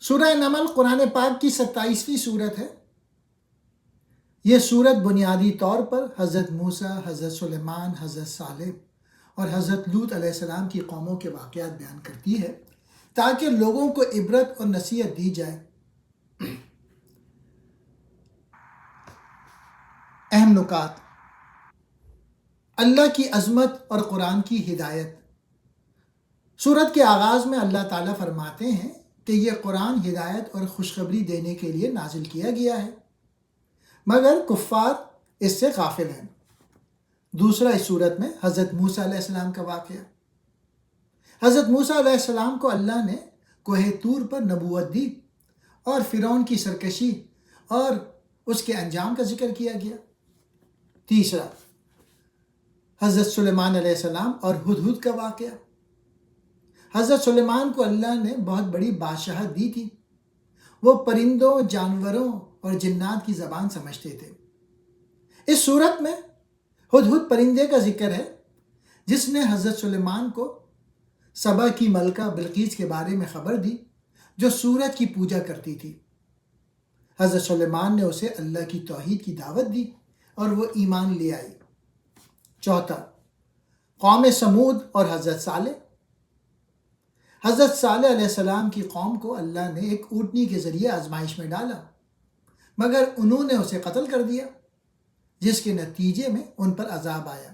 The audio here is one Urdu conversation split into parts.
سورہ نمل قرآن پاک کی 27ویں صورت ہے۔ یہ صورت بنیادی طور پر حضرت موسیٰ، حضرت سلیمان، حضرت صالح اور حضرت لوط علیہ السلام کی قوموں کے واقعات بیان کرتی ہے تاکہ لوگوں کو عبرت اور نصیحت دی جائے۔ اہم نکات: اللہ کی عظمت اور قرآن کی ہدایت۔ سورت کے آغاز میں اللہ تعالیٰ فرماتے ہیں کہ یہ قرآن ہدایت اور خوشخبری دینے کے لیے نازل کیا گیا ہے، مگر کفار اس سے غافل ہیں۔ دوسرا، اس صورت میں حضرت موسیٰ علیہ السلام کا واقعہ۔ حضرت موسیٰ علیہ السلام کو اللہ نے کوہ طور پر نبوت دی اور فرعون کی سرکشی اور اس کے انجام کا ذکر کیا گیا۔ تیسرا، حضرت سلیمان علیہ السلام اور ہدہد کا واقعہ۔ حضرت سلیمان کو اللہ نے بہت بڑی بادشاہت دی تھی۔ وہ پرندوں، جانوروں اور جنات کی زبان سمجھتے تھے۔ اس صورت میں ہدہد پرندے کا ذکر ہے جس نے حضرت سلیمان کو سبا کی ملکہ بلقیس کے بارے میں خبر دی جو سورج کی پوجا کرتی تھی۔ حضرت سلیمان نے اسے اللہ کی توحید کی دعوت دی اور وہ ایمان لے آئی۔ چوتھا، قوم سمود اور حضرت صالح۔ حضرت صالح علیہ السلام کی قوم کو اللہ نے ایک اونٹنی کے ذریعے آزمائش میں ڈالا، مگر انہوں نے اسے قتل کر دیا، جس کے نتیجے میں ان پر عذاب آیا۔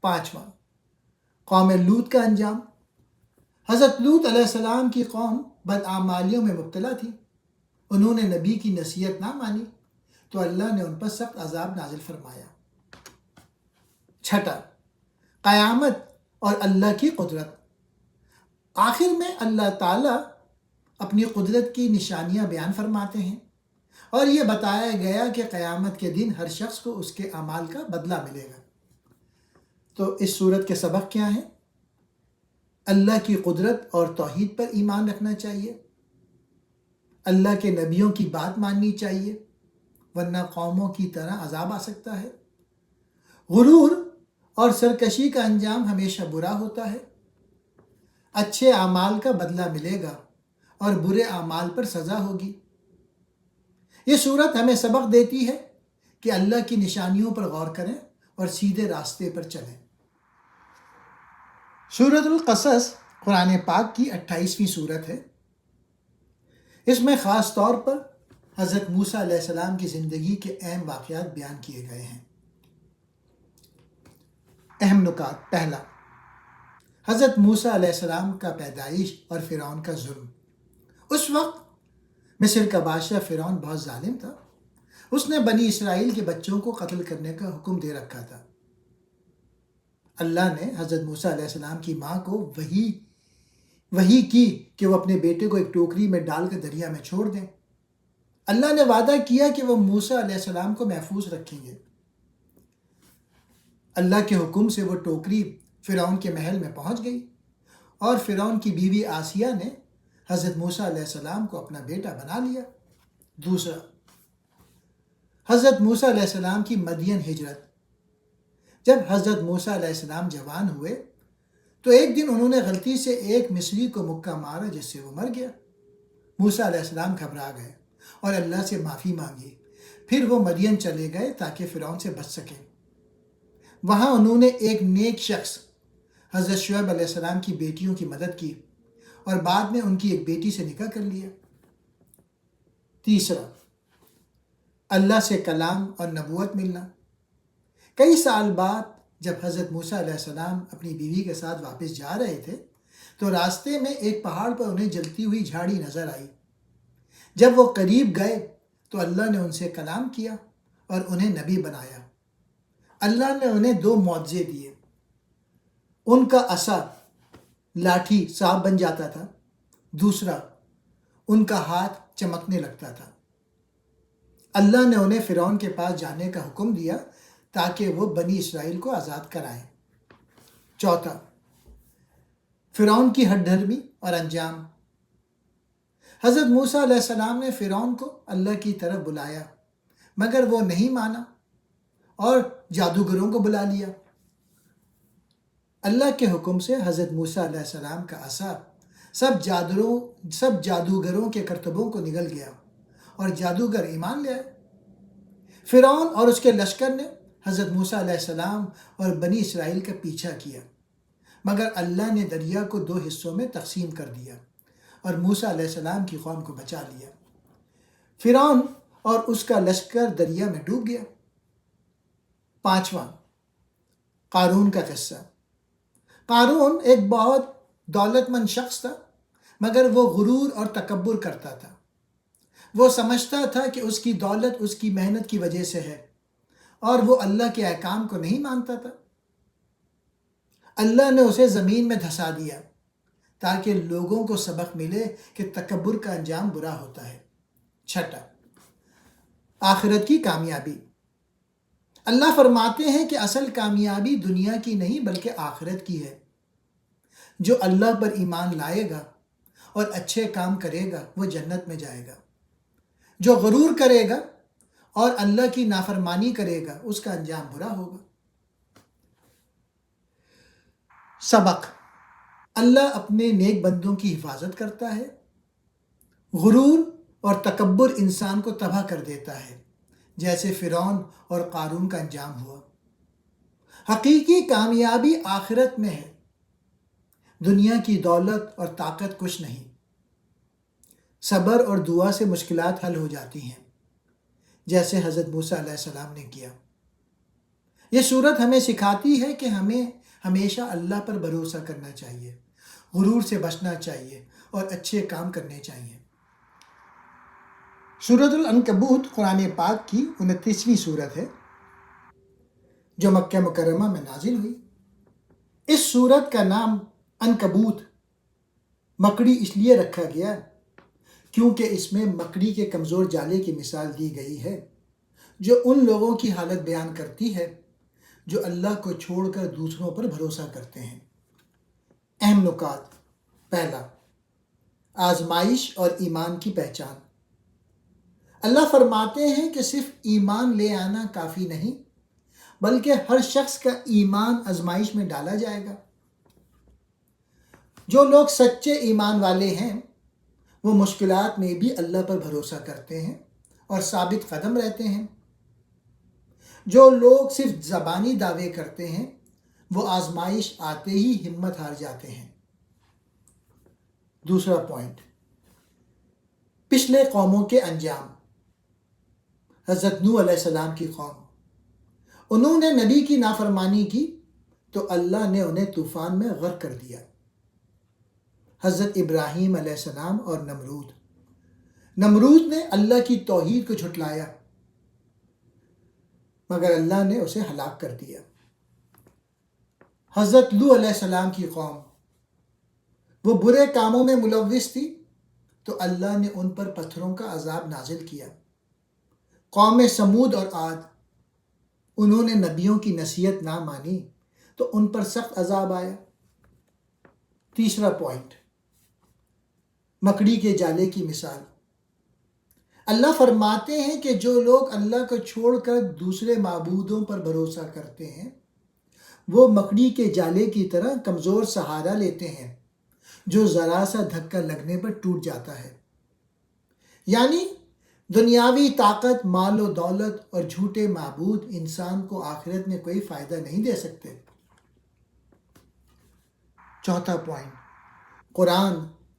پانچواں، قوم لوط کا انجام۔ حضرت لوط علیہ السلام کی قوم بداعمالیوں میں مبتلا تھی۔ انہوں نے نبی کی نصیحت نہ مانی تو اللہ نے ان پر سخت عذاب نازل فرمایا۔ چھٹا، قیامت اور اللہ کی قدرت۔ آخر میں اللہ تعالیٰ اپنی قدرت کی نشانیاں بیان فرماتے ہیں اور یہ بتایا گیا کہ قیامت کے دن ہر شخص کو اس کے اعمال کا بدلہ ملے گا۔ تو اس صورت کے سبق کیا ہیں؟ اللہ کی قدرت اور توحید پر ایمان رکھنا چاہیے، اللہ کے نبیوں کی بات ماننی چاہیے ورنہ قوموں کی طرح عذاب آ سکتا ہے۔ غرور اور سرکشی کا انجام ہمیشہ برا ہوتا ہے۔ اچھے اعمال کا بدلہ ملے گا اور برے اعمال پر سزا ہوگی۔ یہ صورت ہمیں سبق دیتی ہے کہ اللہ کی نشانیوں پر غور کریں اور سیدھے راستے پر چلیں۔ سورۃ القصص قرآن پاک کی 28ویں صورت ہے۔ اس میں خاص طور پر حضرت موسیٰ علیہ السلام کی زندگی کے اہم واقعات بیان کیے گئے ہیں۔ اہم نکات۔ پہلا، حضرت موسیٰ علیہ السلام کا پیدائش اور فرعون کا ظلم۔ اس وقت مصر کا بادشاہ فرعون بہت ظالم تھا۔ اس نے بنی اسرائیل کے بچوں کو قتل کرنے کا حکم دے رکھا تھا۔ اللہ نے حضرت موسیٰ علیہ السلام کی ماں کو وحی کی کہ وہ اپنے بیٹے کو ایک ٹوکری میں ڈال کر دریا میں چھوڑ دیں۔ اللہ نے وعدہ کیا کہ وہ موسیٰ علیہ السلام کو محفوظ رکھیں گے۔ اللہ کے حکم سے وہ ٹوکری فرعون کے محل میں پہنچ گئی اور فرعون کی بیوی آسیہ نے حضرت موسیٰ علیہ السلام کو اپنا بیٹا بنا لیا۔ دوسرا، حضرت موسیٰ علیہ السلام کی مدین ہجرت۔ جب حضرت موسیٰ علیہ السلام جوان ہوئے تو ایک دن انہوں نے غلطی سے ایک مصری کو مکہ مارا جس سے وہ مر گیا۔ موسیٰ علیہ السلام گھبرا گئے اور اللہ سے معافی مانگی۔ پھر وہ مدین چلے گئے تاکہ فرعون سے بچ سکیں۔ وہاں انہوں نے ایک نیک شخص حضرت شعیب علیہ السلام کی بیٹیوں کی مدد کی اور بعد میں ان کی ایک بیٹی سے نکاح کر لیا۔ تیسرا، اللہ سے کلام اور نبوت ملنا۔ کئی سال بعد جب حضرت موسیٰ علیہ السلام اپنی بیوی کے ساتھ واپس جا رہے تھے تو راستے میں ایک پہاڑ پر انہیں جلتی ہوئی جھاڑی نظر آئی۔ جب وہ قریب گئے تو اللہ نے ان سے کلام کیا اور انہیں نبی بنایا۔ اللہ نے انہیں 2 معجزے دیے۔ ان کا عصا لاٹھی سانپ بن جاتا تھا، دوسرا ان کا ہاتھ چمکنے لگتا تھا۔ اللہ نے انہیں فرعون کے پاس جانے کا حکم دیا تاکہ وہ بنی اسرائیل کو آزاد کرائیں۔ چوتھا، فرعون کی ہٹ دھرمی اور انجام۔ حضرت موسیٰ علیہ السلام نے فرعون کو اللہ کی طرف بلایا مگر وہ نہیں مانا اور جادوگروں کو بلا لیا۔ اللہ کے حکم سے حضرت موسیٰ علیہ السلام کا عصا سب جادوگروں کے کرتبوں کو نگل گیا اور جادوگر ایمان لے آئے۔ فرعون اور اس کے لشکر نے حضرت موسیٰ علیہ السلام اور بنی اسرائیل کا پیچھا کیا، مگر اللہ نے دریا کو 2 حصوں میں تقسیم کر دیا اور موسیٰ علیہ السلام کی قوم کو بچا لیا۔ فرعون اور اس کا لشکر دریا میں ڈوب گیا۔ 5واں، قارون کا قصہ۔ قارون ایک بہت دولت مند شخص تھا، مگر وہ غرور اور تکبر کرتا تھا۔ وہ سمجھتا تھا کہ اس کی دولت اس کی محنت کی وجہ سے ہے اور وہ اللہ کے احکام کو نہیں مانتا تھا۔ اللہ نے اسے زمین میں دھسا دیا تاکہ لوگوں کو سبق ملے کہ تکبر کا انجام برا ہوتا ہے۔ 6، آخرت کی کامیابی۔ اللہ فرماتے ہیں کہ اصل کامیابی دنیا کی نہیں بلکہ آخرت کی ہے۔ جو اللہ پر ایمان لائے گا اور اچھے کام کرے گا وہ جنت میں جائے گا۔ جو غرور کرے گا اور اللہ کی نافرمانی کرے گا اس کا انجام برا ہوگا۔ سبق: اللہ اپنے نیک بندوں کی حفاظت کرتا ہے۔ غرور اور تکبر انسان کو تباہ کر دیتا ہے، جیسے فرعون اور قارون کا انجام ہوا۔ حقیقی کامیابی آخرت میں ہے۔ دنیا کی دولت اور طاقت کچھ نہیں۔ صبر اور دعا سے مشکلات حل ہو جاتی ہیں، جیسے حضرت موسیٰ علیہ السلام نے کیا۔ یہ صورت ہمیں سکھاتی ہے کہ ہمیں ہمیشہ اللہ پر بھروسہ کرنا چاہیے، غرور سے بچنا چاہیے اور اچھے کام کرنے چاہیے۔ سورۃ العنکبوت قرآن پاک کی 29ویں سورت ہے جو مکہ مکرمہ میں نازل ہوئی۔ اس سورت کا نام عنکبوت مکڑی اس لیے رکھا گیا کیونکہ اس میں مکڑی کے کمزور جالے کی مثال دی گئی ہے جو ان لوگوں کی حالت بیان کرتی ہے جو اللہ کو چھوڑ کر دوسروں پر بھروسہ کرتے ہیں۔ اہم نکات۔ پہلا، آزمائش اور ایمان کی پہچان۔ اللہ فرماتے ہیں کہ صرف ایمان لے آنا کافی نہیں بلکہ ہر شخص کا ایمان آزمائش میں ڈالا جائے گا۔ جو لوگ سچے ایمان والے ہیں وہ مشکلات میں بھی اللہ پر بھروسہ کرتے ہیں اور ثابت قدم رہتے ہیں۔ جو لوگ صرف زبانی دعوے کرتے ہیں وہ آزمائش آتے ہی ہمت ہار جاتے ہیں۔ دوسرا پوائنٹ، پچھلے قوموں کے انجام۔ حضرت نوح علیہ السلام کی قوم، انہوں نے نبی کی نافرمانی کی تو اللہ نے انہیں طوفان میں غرق کر دیا۔ حضرت ابراہیم علیہ السلام اور نمرود نے اللہ کی توحید کو جھٹلایا مگر اللہ نے اسے ہلاک کر دیا۔ حضرت لوط علیہ السلام کی قوم، وہ برے کاموں میں ملوث تھی تو اللہ نے ان پر پتھروں کا عذاب نازل کیا۔ قوم سمود اور عاد، انہوں نے نبیوں کی نصیحت نہ مانی تو ان پر سخت عذاب آیا۔ تیسرا پوائنٹ، مکڑی کے جالے کی مثال۔ اللہ فرماتے ہیں کہ جو لوگ اللہ کو چھوڑ کر دوسرے معبودوں پر بھروسہ کرتے ہیں وہ مکڑی کے جالے کی طرح کمزور سہارا لیتے ہیں جو ذرا سا دھکا لگنے پر ٹوٹ جاتا ہے۔ یعنی دنیاوی طاقت، مال و دولت اور جھوٹے معبود انسان کو آخرت میں کوئی فائدہ نہیں دے سکتے۔ چوتھا پوائنٹ، قرآن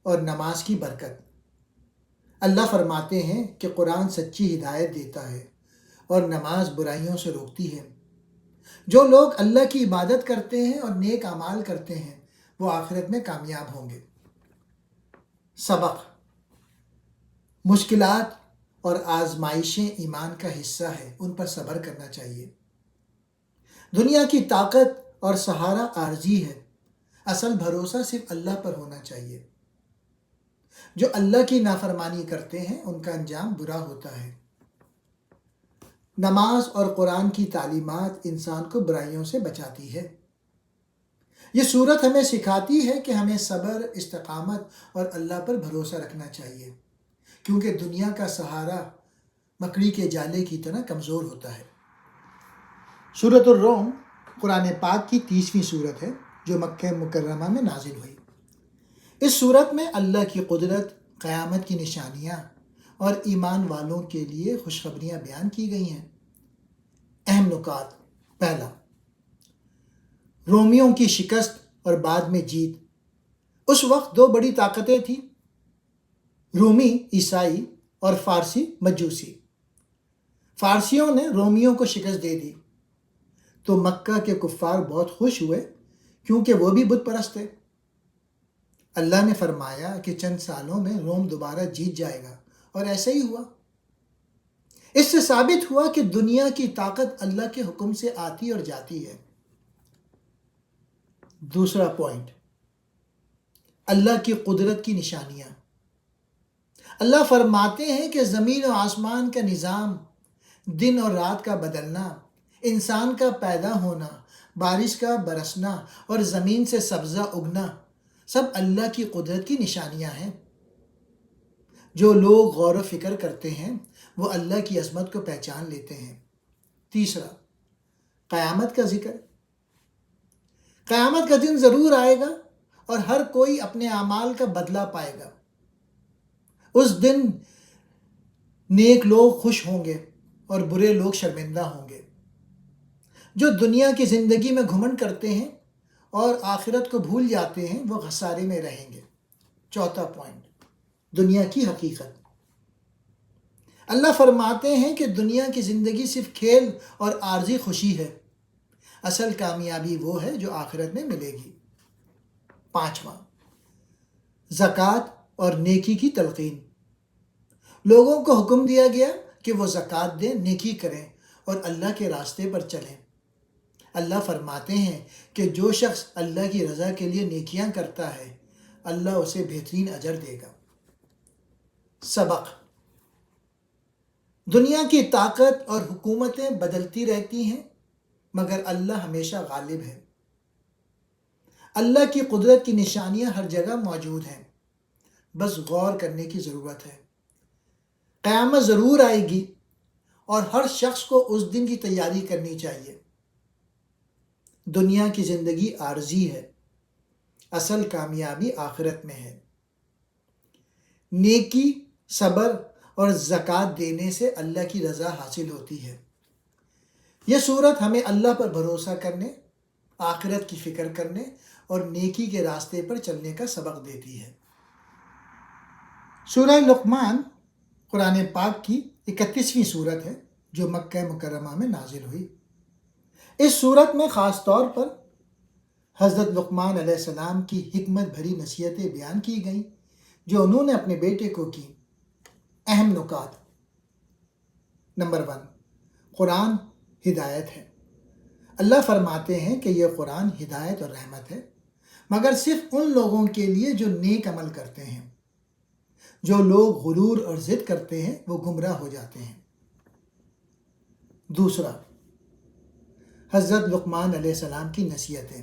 اور نماز کی برکت۔ اللہ فرماتے ہیں کہ قرآن سچی ہدایت دیتا ہے اور نماز برائیوں سے روکتی ہے۔ جو لوگ اللہ کی عبادت کرتے ہیں اور نیک اعمال کرتے ہیں وہ آخرت میں کامیاب ہوں گے۔ سبق: مشکلات اور آزمائشیں ایمان کا حصہ ہے، ان پر صبر کرنا چاہیے۔ دنیا کی طاقت اور سہارا عارضی ہے، اصل بھروسہ صرف اللہ پر ہونا چاہیے۔ جو اللہ کی نافرمانی کرتے ہیں ان کا انجام برا ہوتا ہے۔ نماز اور قرآن کی تعلیمات انسان کو برائیوں سے بچاتی ہے۔ یہ صورت ہمیں سکھاتی ہے کہ ہمیں صبر، استقامت اور اللہ پر بھروسہ رکھنا چاہیے کیونکہ دنیا کا سہارا مکڑی کے جالے کی طرح کمزور ہوتا ہے۔ سورۃ الروم قرآن پاک کی 30ویں سورت ہے جو مکہ مکرمہ میں نازل ہوئی۔ اس صورت میں اللہ کی قدرت، قیامت کی نشانیاں اور ایمان والوں کے لیے خوشخبریاں بیان کی گئی ہیں۔ اہم نکات: پہلا، رومیوں کی شکست اور بعد میں جیت۔ اس وقت دو بڑی طاقتیں تھیں، رومی عیسائی اور فارسی مجوسی۔ فارسیوں نے رومیوں کو شکست دے دی تو مکہ کے کفار بہت خوش ہوئے کیونکہ وہ بھی بت پرست تھے۔ اللہ نے فرمایا کہ چند سالوں میں روم دوبارہ جیت جائے گا، اور ایسا ہی ہوا۔ اس سے ثابت ہوا کہ دنیا کی طاقت اللہ کے حکم سے آتی اور جاتی ہے۔ دوسرا پوائنٹ، اللہ کی قدرت کی نشانیاں۔ اللہ فرماتے ہیں کہ زمین و آسمان کا نظام، دن اور رات کا بدلنا، انسان کا پیدا ہونا، بارش کا برسنا اور زمین سے سبزہ اگنا سب اللہ کی قدرت کی نشانیاں ہیں۔ جو لوگ غور و فکر کرتے ہیں وہ اللہ کی عظمت کو پہچان لیتے ہیں۔ تیسرا، قیامت کا ذکر۔ قیامت کا دن ضرور آئے گا اور ہر کوئی اپنے اعمال کا بدلہ پائے گا۔ اس دن نیک لوگ خوش ہوں گے اور برے لوگ شرمندہ ہوں گے۔ جو دنیا کی زندگی میں گھمنڈ کرتے ہیں اور آخرت کو بھول جاتے ہیں وہ خسارے میں رہیں گے۔ چوتھا پوائنٹ، دنیا کی حقیقت۔ اللہ فرماتے ہیں کہ دنیا کی زندگی صرف کھیل اور عارضی خوشی ہے، اصل کامیابی وہ ہے جو آخرت میں ملے گی۔ پانچواں، زکوٰۃ اور نیکی کی تلقین۔ لوگوں کو حکم دیا گیا کہ وہ زکوٰۃ دیں، نیکی کریں اور اللہ کے راستے پر چلیں۔ اللہ فرماتے ہیں کہ جو شخص اللہ کی رضا کے لیے نیکیاں کرتا ہے اللہ اسے بہترین اجر دے گا۔ سبق: دنیا کی طاقت اور حکومتیں بدلتی رہتی ہیں مگر اللہ ہمیشہ غالب ہے۔ اللہ کی قدرت کی نشانیاں ہر جگہ موجود ہیں، بس غور کرنے کی ضرورت ہے۔ قیامت ضرور آئے گی اور ہر شخص کو اس دن کی تیاری کرنی چاہیے۔ دنیا کی زندگی عارضی ہے، اصل کامیابی آخرت میں ہے۔ نیکی، صبر اور زکوٰۃ دینے سے اللہ کی رضا حاصل ہوتی ہے۔ یہ صورت ہمیں اللہ پر بھروسہ کرنے، آخرت کی فکر کرنے اور نیکی کے راستے پر چلنے کا سبق دیتی ہے۔ سورہ لقمان قرآن پاک کی 31ویں صورت ہے جو مکہ مکرمہ میں نازل ہوئی۔ اس صورت میں خاص طور پر حضرت لقمان علیہ السلام کی حکمت بھری نصیحتیں بیان کی گئیں جو انہوں نے اپنے بیٹے کو کی۔ اہم نکات: نمبر 1، قرآن ہدایت ہے۔ اللہ فرماتے ہیں کہ یہ قرآن ہدایت اور رحمت ہے، مگر صرف ان لوگوں کے لیے جو نیک عمل کرتے ہیں۔ جو لوگ غرور اور ضد کرتے ہیں وہ گمراہ ہو جاتے ہیں۔ دوسرا، حضرت لقمان علیہ السلام کی نصیحتیں۔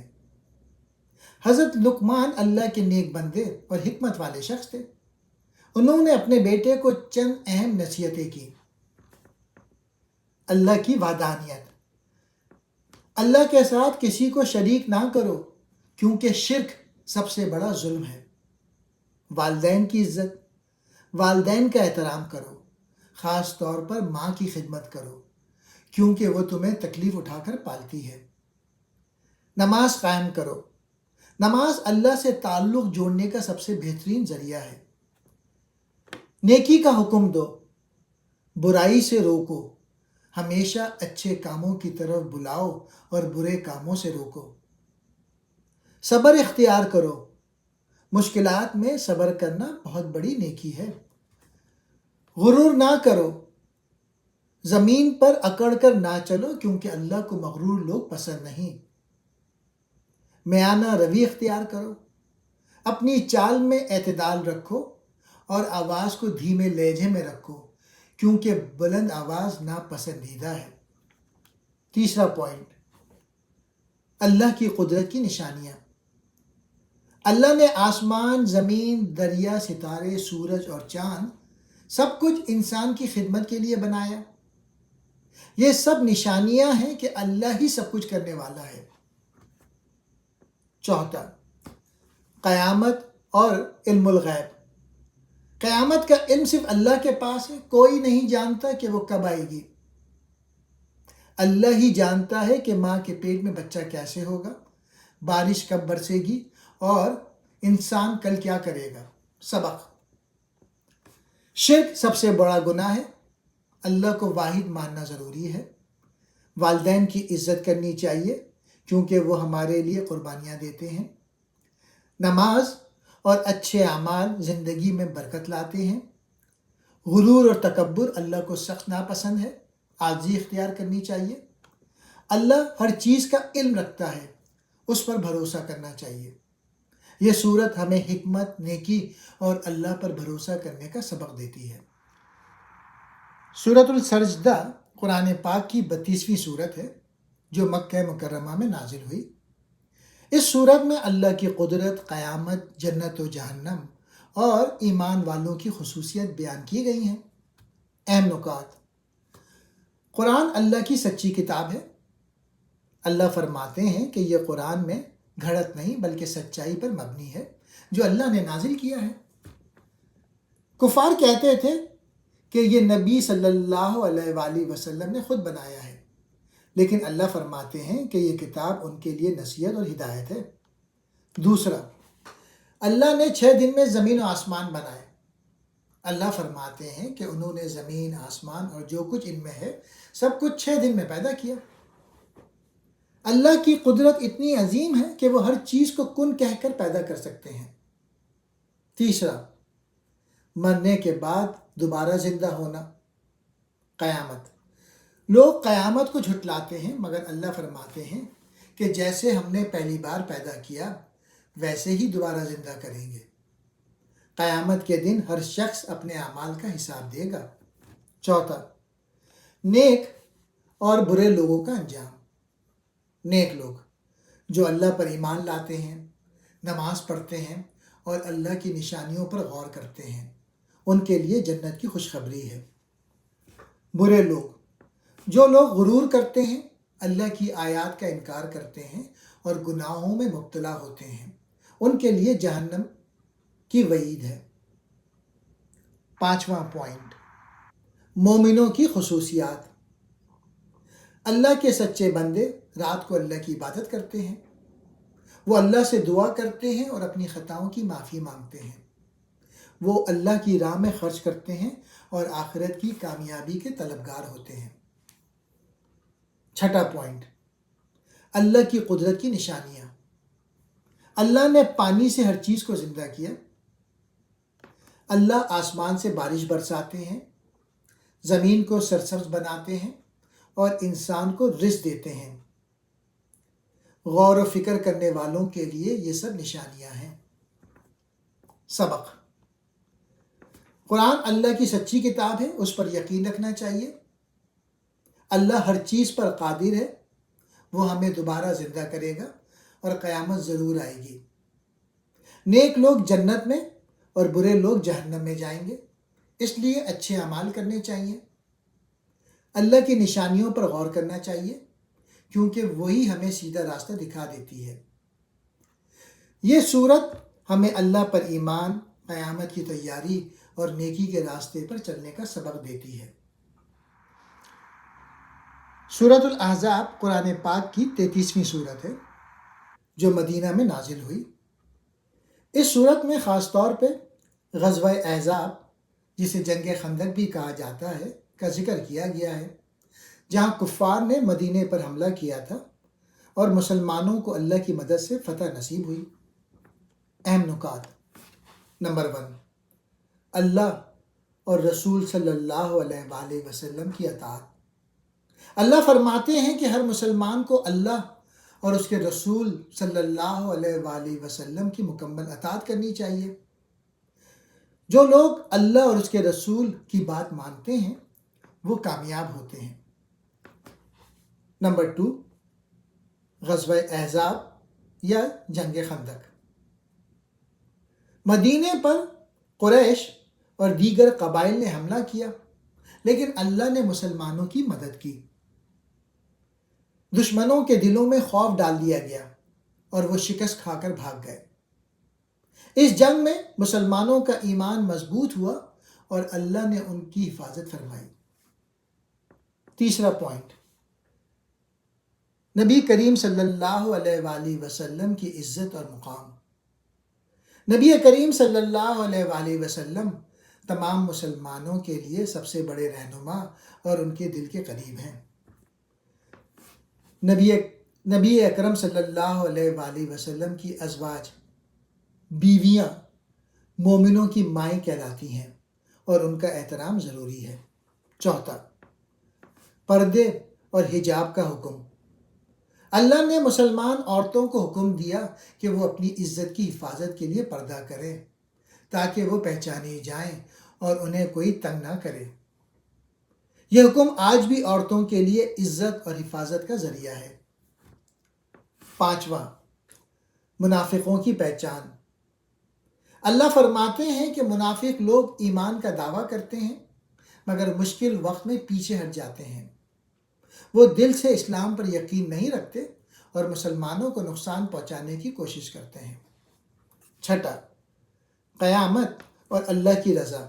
حضرت لقمان اللہ کے نیک بندے اور حکمت والے شخص تھے۔ انہوں نے اپنے بیٹے کو چند اہم نصیحتیں کی۔ اللہ کی وحدانیت۔ اللہ کے ساتھ کسی کو شریک نہ کرو کیونکہ شرک سب سے بڑا ظلم ہے۔ والدین کی عزت۔ والدین کا احترام کرو، خاص طور پر ماں کی خدمت کرو کیونکہ وہ تمہیں تکلیف اٹھا کر پالتی ہے۔ نماز قائم کرو۔ نماز اللہ سے تعلق جوڑنے کا سب سے بہترین ذریعہ ہے۔ نیکی کا حکم دو، برائی سے روکو، ہمیشہ اچھے کاموں کی طرف بلاؤ اور برے کاموں سے روکو۔ صبر اختیار کرو۔ مشکلات میں صبر کرنا بہت بڑی نیکی ہے۔ غرور نہ کرو۔ زمین پر اکڑ کر نہ چلو کیونکہ اللہ کو مغرور لوگ پسند نہیں۔ میانہ روی اختیار کرو۔ اپنی چال میں اعتدال رکھو اور آواز کو دھیمے لہجے میں رکھو کیونکہ بلند آواز ناپسندیدہ ہے۔ تیسرا پوائنٹ، اللہ کی قدرت کی نشانیاں۔ اللہ نے آسمان، زمین، دریا، ستارے، سورج اور چاند سب کچھ انسان کی خدمت کے لیے بنایا۔ یہ سب نشانیاں ہیں کہ اللہ ہی سب کچھ کرنے والا ہے۔ چوتھا، قیامت اور علم الغیب۔ قیامت کا علم صرف اللہ کے پاس ہے، کوئی نہیں جانتا کہ وہ کب آئے گی۔ اللہ ہی جانتا ہے کہ ماں کے پیٹ میں بچہ کیسے ہوگا، بارش کب برسے گی اور انسان کل کیا کرے گا۔ سبق: شرک سب سے بڑا گناہ ہے، اللہ کو واحد ماننا ضروری ہے۔ والدین کی عزت کرنی چاہیے کیونکہ وہ ہمارے لیے قربانیاں دیتے ہیں۔ نماز اور اچھے اعمال زندگی میں برکت لاتے ہیں۔ غرور اور تکبر اللہ کو سخت ناپسند ہے، عاجزی اختیار کرنی چاہیے۔ اللہ ہر چیز کا علم رکھتا ہے، اس پر بھروسہ کرنا چاہیے۔ یہ سورت ہمیں حکمت، نیکی اور اللہ پر بھروسہ کرنے کا سبق دیتی ہے۔ سورۃ السجدہ قرآن پاک کی 32ویں سورت ہے جو مکہ مکرمہ میں نازل ہوئی۔ اس سورت میں اللہ کی قدرت، قیامت، جنت و جہنم اور ایمان والوں کی خصوصیت بیان کی گئی ہیں۔ اہم نکات: قرآن اللہ کی سچی کتاب ہے۔ اللہ فرماتے ہیں کہ یہ قرآن میں گھڑت نہیں بلکہ سچائی پر مبنی ہے جو اللہ نے نازل کیا ہے۔ کفار کہتے تھے کہ یہ نبی صلی اللہ علیہ وآلہ وسلم نے خود بنایا ہے، لیکن اللہ فرماتے ہیں کہ یہ کتاب ان کے لیے نصیحت اور ہدایت ہے۔ دوسرا، اللہ نے 6 دن میں زمین و آسمان بنائے۔ اللہ فرماتے ہیں کہ انہوں نے زمین، آسمان اور جو کچھ ان میں ہے سب کچھ 6 دن میں پیدا کیا۔ اللہ کی قدرت اتنی عظیم ہے کہ وہ ہر چیز کو کن کہہ کر پیدا کر سکتے ہیں۔ تیسرا، مرنے کے بعد دوبارہ زندہ ہونا، قیامت۔ لوگ قیامت کو جھٹلاتے ہیں مگر اللہ فرماتے ہیں کہ جیسے ہم نے پہلی بار پیدا کیا ویسے ہی دوبارہ زندہ کریں گے۔ قیامت کے دن ہر شخص اپنے اعمال کا حساب دے گا۔ چوتھا، نیک اور برے لوگوں کا انجام۔ نیک لوگ جو اللہ پر ایمان لاتے ہیں، نماز پڑھتے ہیں اور اللہ کی نشانیوں پر غور کرتے ہیں، ان کے لیے جنت کی خوشخبری ہے۔ برے لوگ جو لوگ غرور کرتے ہیں، اللہ کی آیات کا انکار کرتے ہیں اور گناہوں میں مبتلا ہوتے ہیں، ان کے لیے جہنم کی وعید ہے۔ 5واں پوائنٹ، مومنوں کی خصوصیات۔ اللہ کے سچے بندے رات کو اللہ کی عبادت کرتے ہیں، وہ اللہ سے دعا کرتے ہیں اور اپنی خطاؤں کی معافی مانگتے ہیں۔ وہ اللہ کی راہ میں خرچ کرتے ہیں اور آخرت کی کامیابی کے طلبگار ہوتے ہیں۔ 6واں پوائنٹ، اللہ کی قدرت کی نشانیاں۔ اللہ نے پانی سے ہر چیز کو زندہ کیا۔ اللہ آسمان سے بارش برساتے ہیں، زمین کو سرسبز بناتے ہیں اور انسان کو رزق دیتے ہیں۔ غور و فکر کرنے والوں کے لیے یہ سب نشانیاں ہیں۔ سبق: قرآن اللہ کی سچی کتاب ہے، اس پر یقین رکھنا چاہیے۔ اللہ ہر چیز پر قادر ہے، وہ ہمیں دوبارہ زندہ کرے گا اور قیامت ضرور آئے گی۔ نیک لوگ جنت میں اور برے لوگ جہنم میں جائیں گے، اس لیے اچھے اعمال کرنے چاہیے۔ اللہ کی نشانیوں پر غور کرنا چاہیے کیونکہ وہی ہمیں سیدھا راستہ دکھا دیتی ہے۔ یہ سورت ہمیں اللہ پر ایمان، قیامت کی تیاری اور نیکی کے راستے پر چلنے کا سبق دیتی ہے۔ سورۃ الاحزاب قرآن پاک کی 33ویں سورت ہے جو مدینہ میں نازل ہوئی۔ اس سورت میں خاص طور پہ غزوہ احزاب، جسے جنگ خندق بھی کہا جاتا ہے، کا ذکر کیا گیا ہے، جہاں کفار نے مدینے پر حملہ کیا تھا اور مسلمانوں کو اللہ کی مدد سے فتح نصیب ہوئی۔ اہم نکات: نمبر 1، اللہ اور رسول صلی اللہ علیہ وآلہ وسلم کی اطاعت۔ اللہ فرماتے ہیں کہ ہر مسلمان کو اللہ اور اس کے رسول صلی اللہ علیہ وآلہ وسلم کی مکمل اطاعت کرنی چاہیے۔ جو لوگ اللہ اور اس کے رسول کی بات مانتے ہیں وہ کامیاب ہوتے ہیں۔ نمبر 2، غزوہ احزاب یا جنگ خندق۔ مدینے پر قریش اور دیگر قبائل نے حملہ کیا لیکن اللہ نے مسلمانوں کی مدد کی۔ دشمنوں کے دلوں میں خوف ڈال دیا گیا اور وہ شکست کھا کر بھاگ گئے۔ اس جنگ میں مسلمانوں کا ایمان مضبوط ہوا اور اللہ نے ان کی حفاظت فرمائی۔ تیسرا پوائنٹ، نبی کریم صلی اللہ علیہ وآلہ وسلم کی عزت اور مقام۔ نبی کریم صلی اللہ علیہ وآلہ وسلم تمام مسلمانوں کے لیے سب سے بڑے رہنما اور ان کے دل کے قریب ہیں۔ نبی اکرم صلی اللہ علیہ وآلہ وسلم کی ازواج، بیویاں مومنوں کی مائیں کہلاتی ہیں اور ان کا احترام ضروری ہے۔ چوتھا، پردے اور حجاب کا حکم۔ اللہ نے مسلمان عورتوں کو حکم دیا کہ وہ اپنی عزت کی حفاظت کے لیے پردہ کریں تاکہ وہ پہچانی جائیں اور انہیں کوئی تنگ نہ کرے۔ یہ حکم آج بھی عورتوں کے لیے عزت اور حفاظت کا ذریعہ ہے۔ پانچواں، منافقوں کی پہچان۔ اللہ فرماتے ہیں کہ منافق لوگ ایمان کا دعویٰ کرتے ہیں مگر مشکل وقت میں پیچھے ہٹ جاتے ہیں۔ وہ دل سے اسلام پر یقین نہیں رکھتے اور مسلمانوں کو نقصان پہنچانے کی کوشش کرتے ہیں۔ چھٹا، قیامت اور اللہ کی رضا۔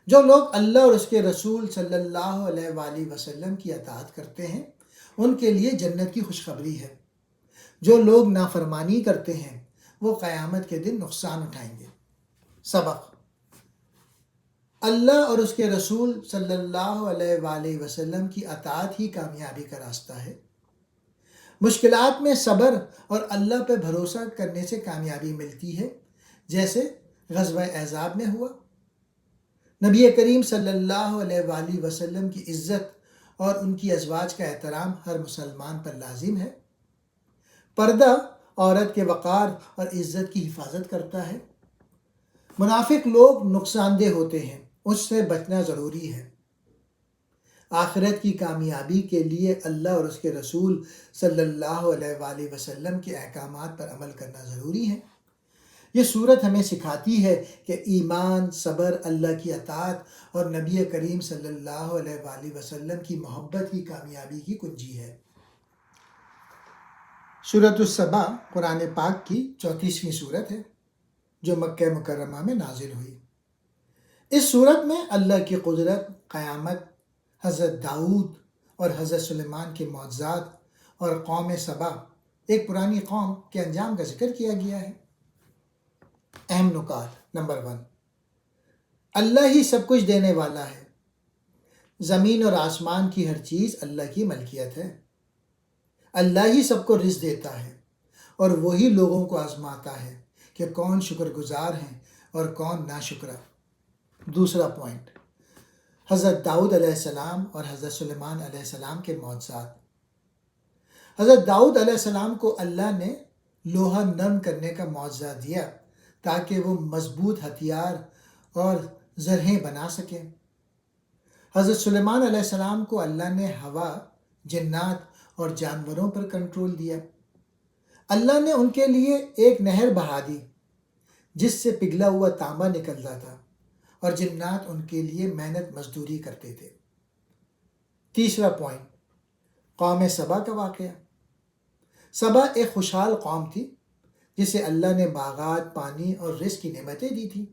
جو لوگ اللہ اور اس کے رسول صلی اللہ علیہ وآلہ وسلم کی اطاعت کرتے ہیں ان کے لیے جنت کی خوشخبری ہے۔ جو لوگ نافرمانی کرتے ہیں وہ قیامت کے دن نقصان اٹھائیں گے۔ سبق، اللہ اور اس کے رسول صلی اللہ علیہ وآلہ وسلم کی اطاعت ہی کامیابی کا راستہ ہے۔ مشکلات میں صبر اور اللہ پہ بھروسہ کرنے سے کامیابی ملتی ہے، جیسے غزوہ احزاب میں ہوا۔ نبی کریم صلی اللہ علیہ وآلہ وسلم کی عزت اور ان کی ازواج کا احترام ہر مسلمان پر لازم ہے۔ پردہ عورت کے وقار اور عزت کی حفاظت کرتا ہے۔ منافق لوگ نقصان دہ ہوتے ہیں، اس سے بچنا ضروری ہے۔ آخرت کی کامیابی کے لیے اللہ اور اس کے رسول صلی اللہ علیہ وآلہ وسلم کے احکامات پر عمل کرنا ضروری ہے۔ یہ صورت ہمیں سکھاتی ہے کہ ایمان، صبر، اللہ کی اطاعت اور نبی کریم صلی اللہ علیہ وآلہ وسلم کی محبت ہی کامیابی کی کنجی ہے۔ سورۃ السبا قرآن پاک کی 34ویں سورت ہے جو مکہ مکرمہ میں نازل ہوئی۔ اس سورت میں اللہ کی قدرت، قیامت، حضرت داؤد اور حضرت سلیمان کے معجزات اور قوم سبا، ایک پرانی قوم کے انجام کا ذکر کیا گیا ہے۔ اہم نکات۔ نمبر 1، اللہ ہی سب کچھ دینے والا ہے۔ زمین اور آسمان کی ہر چیز اللہ کی ملکیت ہے۔ اللہ ہی سب کو رزق دیتا ہے اور وہی لوگوں کو آزماتا ہے کہ کون شکر گزار ہیں اور کون ناشکرا۔ دوسرا پوائنٹ، حضرت داؤد علیہ السلام اور حضرت سلیمان علیہ السلام کے معجزات۔ حضرت داؤد علیہ السلام کو اللہ نے لوہا نرم کرنے کا معجزہ دیا تاکہ وہ مضبوط ہتھیار اور زرہیں بنا سکیں۔ حضرت سلیمان علیہ السلام کو اللہ نے ہوا، جنات اور جانوروں پر کنٹرول دیا۔ اللہ نے ان کے لیے ایک نہر بہا دی جس سے پگھلا ہوا تانبا نکلتا تھا اور جنات ان کے لیے محنت مزدوری کرتے تھے۔ تیسرا پوائنٹ، قوم سبا کا واقعہ۔ سبا ایک خوشحال قوم تھی جسے اللہ نے باغات، پانی اور رزق کی نعمتیں دی تھیں۔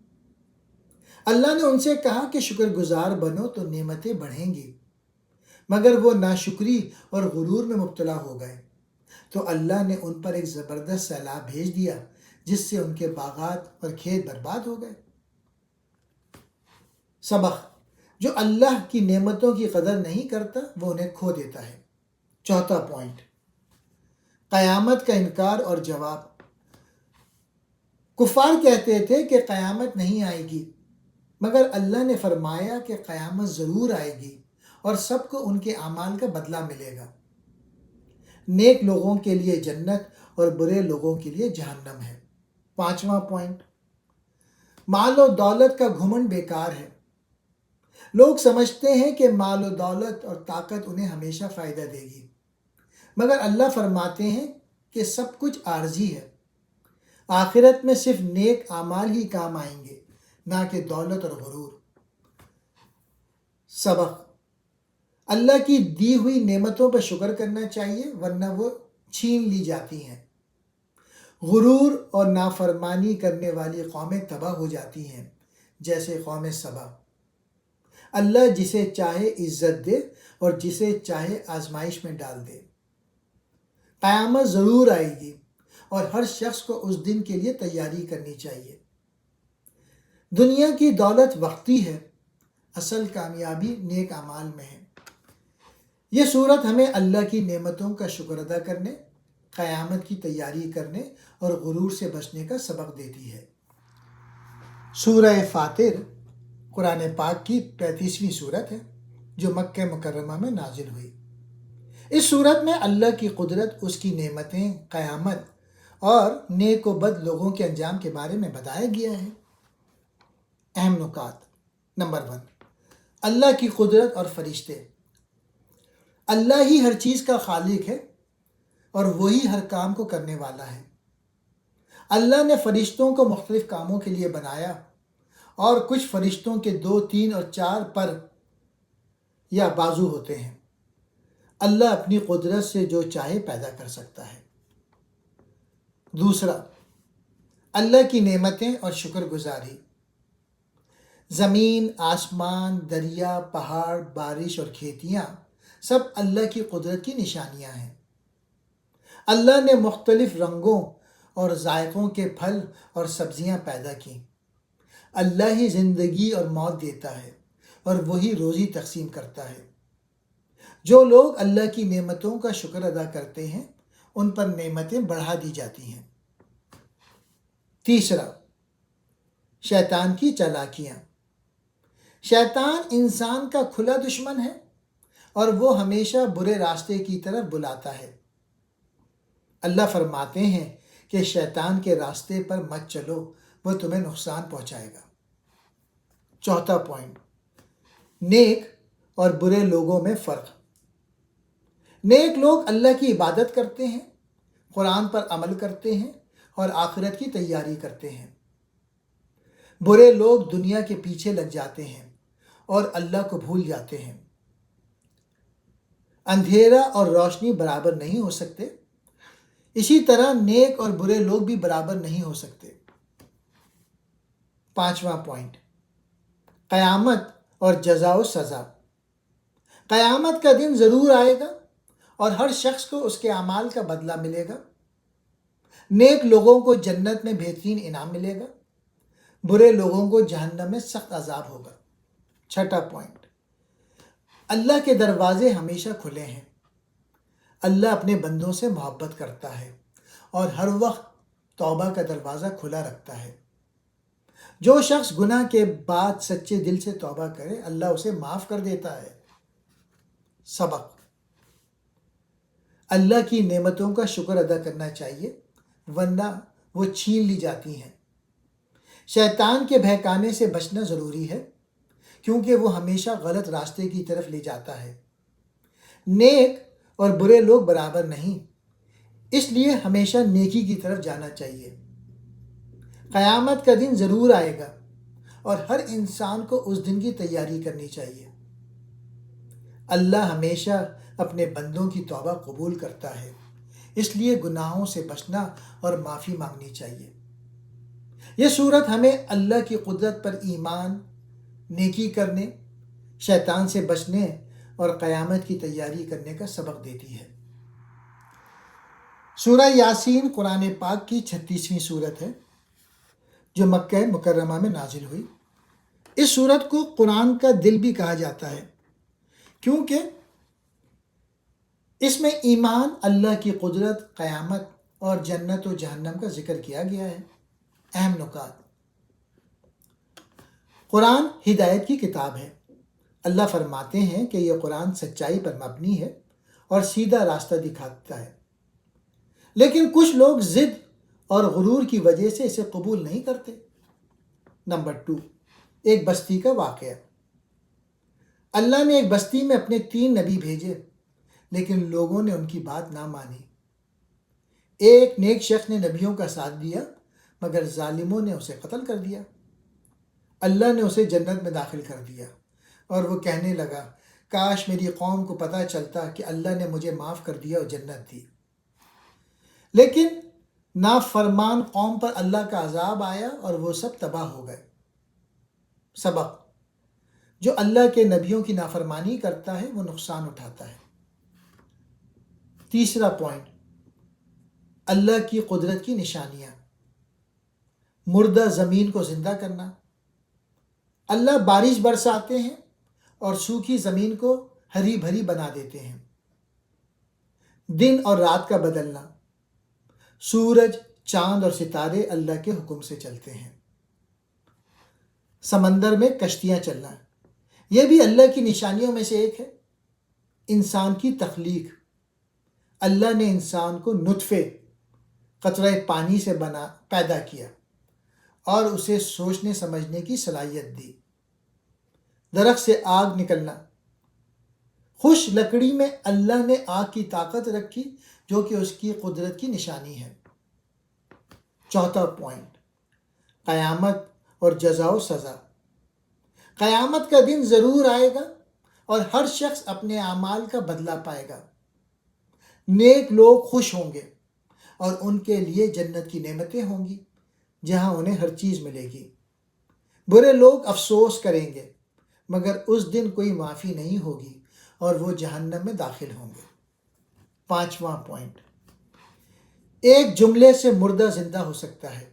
اللہ نے ان سے کہا کہ شکر گزار بنو تو نعمتیں بڑھیں گی، مگر وہ ناشکری اور غرور میں مبتلا ہو گئے تو اللہ نے ان پر ایک زبردست سیلاب بھیج دیا جس سے ان کے باغات اور کھیت برباد ہو گئے۔ سبق، جو اللہ کی نعمتوں کی قدر نہیں کرتا وہ انہیں کھو دیتا ہے۔ چوتھا پوائنٹ، قیامت کا انکار اور جواب۔ کفار کہتے تھے کہ قیامت نہیں آئے گی، مگر اللہ نے فرمایا کہ قیامت ضرور آئے گی اور سب کو ان کے اعمال کا بدلہ ملے گا۔ نیک لوگوں کے لیے جنت اور برے لوگوں کے لیے جہنم ہے۔ پانچواں پوائنٹ، مال و دولت کا گھمنڈ بیکار ہے۔ لوگ سمجھتے ہیں کہ مال و دولت اور طاقت انہیں ہمیشہ فائدہ دے گی، مگر اللہ فرماتے ہیں کہ سب کچھ عارضی ہے۔ آخرت میں صرف نیک اعمال ہی کام آئیں گے، نہ کہ دولت اور غرور۔ سبق، اللہ کی دی ہوئی نعمتوں پر شکر کرنا چاہیے ورنہ وہ چھین لی جاتی ہیں۔ غرور اور نافرمانی کرنے والی قومیں تباہ ہو جاتی ہیں، جیسے قوم سبا۔ اللہ جسے چاہے عزت دے اور جسے چاہے آزمائش میں ڈال دے۔ قیامت ضرور آئے گی اور ہر شخص کو اس دن کے لیے تیاری کرنی چاہیے۔ دنیا کی دولت وقتی ہے، اصل کامیابی نیک اعمال میں ہے۔ یہ صورت ہمیں اللہ کی نعمتوں کا شکر ادا کرنے، قیامت کی تیاری کرنے اور غرور سے بچنے کا سبق دیتی ہے۔ سورہ فاطر قرآن پاک کی 35ویں صورت ہے جو مکہ مکرمہ میں نازل ہوئی۔ اس صورت میں اللہ کی قدرت، اس کی نعمتیں، قیامت اور نیک و بد لوگوں کے انجام کے بارے میں بتایا گیا ہے۔ اہم نکات۔ نمبر 1، اللہ کی قدرت اور فرشتے۔ اللہ ہی ہر چیز کا خالق ہے اور وہی ہر کام کو کرنے والا ہے۔ اللہ نے فرشتوں کو مختلف کاموں کے لیے بنایا، اور کچھ فرشتوں کے 2، 3 اور 4 پر یا بازو ہوتے ہیں۔ اللہ اپنی قدرت سے جو چاہے پیدا کر سکتا ہے۔ دوسرا، اللہ کی نعمتیں اور شکر گزاری۔ زمین، آسمان، دریا، پہاڑ، بارش اور کھیتیاں سب اللہ کی قدرت کی نشانیاں ہیں۔ اللہ نے مختلف رنگوں اور ذائقوں کے پھل اور سبزیاں پیدا کیں۔ اللہ ہی زندگی اور موت دیتا ہے اور وہی روزی تقسیم کرتا ہے۔ جو لوگ اللہ کی نعمتوں کا شکر ادا کرتے ہیں ان پر نعمتیں بڑھا دی جاتی ہیں۔ تیسرا، شیطان کی چالاکیاں۔ شیطان انسان کا کھلا دشمن ہے اور وہ ہمیشہ برے راستے کی طرف بلاتا ہے۔ اللہ فرماتے ہیں کہ شیطان کے راستے پر مت چلو، وہ تمہیں نقصان پہنچائے گا۔ چوتھا پوائنٹ، نیک اور برے لوگوں میں فرق۔ نیک لوگ اللہ کی عبادت کرتے ہیں، قرآن پر عمل کرتے ہیں اور آخرت کی تیاری کرتے ہیں۔ برے لوگ دنیا کے پیچھے لگ جاتے ہیں اور اللہ کو بھول جاتے ہیں۔ اندھیرا اور روشنی برابر نہیں ہو سکتے، اسی طرح نیک اور برے لوگ بھی برابر نہیں ہو سکتے۔ پانچواں پوائنٹ، قیامت اور جزا و سزا۔ قیامت کا دن ضرور آئے گا اور ہر شخص کو اس کے اعمال کا بدلہ ملے گا۔ نیک لوگوں کو جنت میں بہترین انعام ملے گا، برے لوگوں کو جہنم میں سخت عذاب ہوگا۔ چھٹا پوائنٹ، اللہ کے دروازے ہمیشہ کھلے ہیں۔ اللہ اپنے بندوں سے محبت کرتا ہے اور ہر وقت توبہ کا دروازہ کھلا رکھتا ہے۔ جو شخص گناہ کے بعد سچے دل سے توبہ کرے اللہ اسے معاف کر دیتا ہے۔ سبق، اللہ کی نعمتوں کا شکر ادا کرنا چاہیے ورنہ وہ چھین لی جاتی ہیں۔ شیطان کے بہکانے سے بچنا ضروری ہے کیونکہ وہ ہمیشہ غلط راستے کی طرف لے جاتا ہے۔ نیک اور برے لوگ برابر نہیں، اس لیے ہمیشہ نیکی کی طرف جانا چاہیے۔ قیامت کا دن ضرور آئے گا اور ہر انسان کو اس دن کی تیاری کرنی چاہیے۔ اللہ ہمیشہ اپنے بندوں کی توبہ قبول کرتا ہے، اس لیے گناہوں سے بچنا اور معافی مانگنی چاہیے۔ یہ صورت ہمیں اللہ کی قدرت پر ایمان، نیکی کرنے، شیطان سے بچنے اور قیامت کی تیاری کرنے کا سبق دیتی ہے۔ سورہ یاسین قرآن پاک کی 36ویں صورت ہے جو مکہ مکرمہ میں نازل ہوئی۔ اس صورت کو قرآن کا دل بھی کہا جاتا ہے کیونکہ اس میں ایمان، اللہ کی قدرت، قیامت اور جنت و جہنم کا ذکر کیا گیا ہے۔ اہم نکات۔ قرآن ہدایت کی کتاب ہے۔ اللہ فرماتے ہیں کہ یہ قرآن سچائی پر مبنی ہے اور سیدھا راستہ دکھاتا ہے، لیکن کچھ لوگ ضد اور غرور کی وجہ سے اسے قبول نہیں کرتے۔ نمبر 2، ایک بستی کا واقعہ۔ اللہ نے ایک بستی میں اپنے 3 نبی بھیجے لیکن لوگوں نے ان کی بات نہ مانی۔ ایک نیک شخص نے نبیوں کا ساتھ دیا مگر ظالموں نے اسے قتل کر دیا۔ اللہ نے اسے جنت میں داخل کر دیا اور وہ کہنے لگا، کاش میری قوم کو پتہ چلتا کہ اللہ نے مجھے معاف کر دیا اور جنت دی۔ لیکن نافرمان قوم پر اللہ کا عذاب آیا اور وہ سب تباہ ہو گئے۔ سبق: جو اللہ کے نبیوں کی نافرمانی کرتا ہے وہ نقصان اٹھاتا ہے۔ تیسرا پوائنٹ، اللہ کی قدرت کی نشانیاں۔ مردہ زمین کو زندہ کرنا۔ اللہ بارش برساتے ہیں اور سوکھی زمین کو ہری بھری بنا دیتے ہیں۔ دن اور رات کا بدلنا۔ سورج، چاند اور ستارے اللہ کے حکم سے چلتے ہیں۔ سمندر میں کشتیاں چلنا، یہ بھی اللہ کی نشانیوں میں سے ایک ہے۔ انسان کی تخلیق، اللہ نے انسان کو نطفے، قطرہ پانی سے پیدا کیا اور اسے سوچنے سمجھنے کی صلاحیت دی۔ درخت سے آگ نکلنا، خشک لکڑی میں اللہ نے آگ کی طاقت رکھی جو کہ اس کی قدرت کی نشانی ہے۔ چوتھا پوائنٹ، قیامت اور جزا و سزا۔ قیامت کا دن ضرور آئے گا اور ہر شخص اپنے اعمال کا بدلہ پائے گا۔ نیک لوگ خوش ہوں گے اور ان کے لیے جنت کی نعمتیں ہوں گی جہاں انہیں ہر چیز ملے گی۔ برے لوگ افسوس کریں گے مگر اس دن کوئی معافی نہیں ہوگی اور وہ جہنم میں داخل ہوں گے۔ پانچواں پوائنٹ، ایک جملے سے مردہ زندہ ہو سکتا ہے۔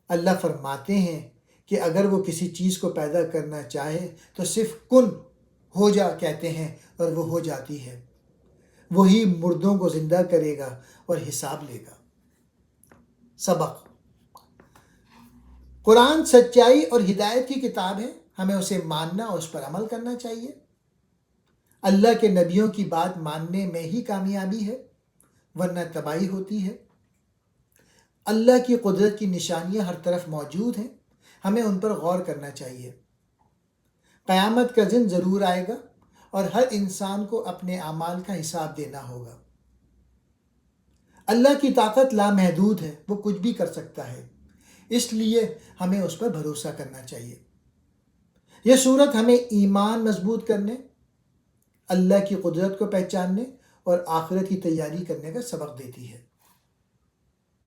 اللہ فرماتے ہیں کہ اگر وہ کسی چیز کو پیدا کرنا چاہے تو صرف کن ہو جا کہتے ہیں اور وہ ہو جاتی ہے۔ وہی مردوں کو زندہ کرے گا اور حساب لے گا۔ سبق: قرآن سچائی اور ہدایت کی کتاب ہے، ہمیں اسے ماننا اور اس پر عمل کرنا چاہیے۔ اللہ کے نبیوں کی بات ماننے میں ہی کامیابی ہے ورنہ تباہی ہوتی ہے۔ اللہ کی قدرت کی نشانیاں ہر طرف موجود ہیں، ہمیں ان پر غور کرنا چاہیے۔ قیامت کا دن ضرور آئے گا اور ہر انسان کو اپنے اعمال کا حساب دینا ہوگا۔ اللہ کی طاقت لامحدود ہے، وہ کچھ بھی کر سکتا ہے، اس لیے ہمیں اس پر بھروسہ کرنا چاہیے۔ یہ سورت ہمیں ایمان مضبوط کرنے، اللہ کی قدرت کو پہچاننے اور آخرت کی تیاری کرنے کا سبق دیتی ہے۔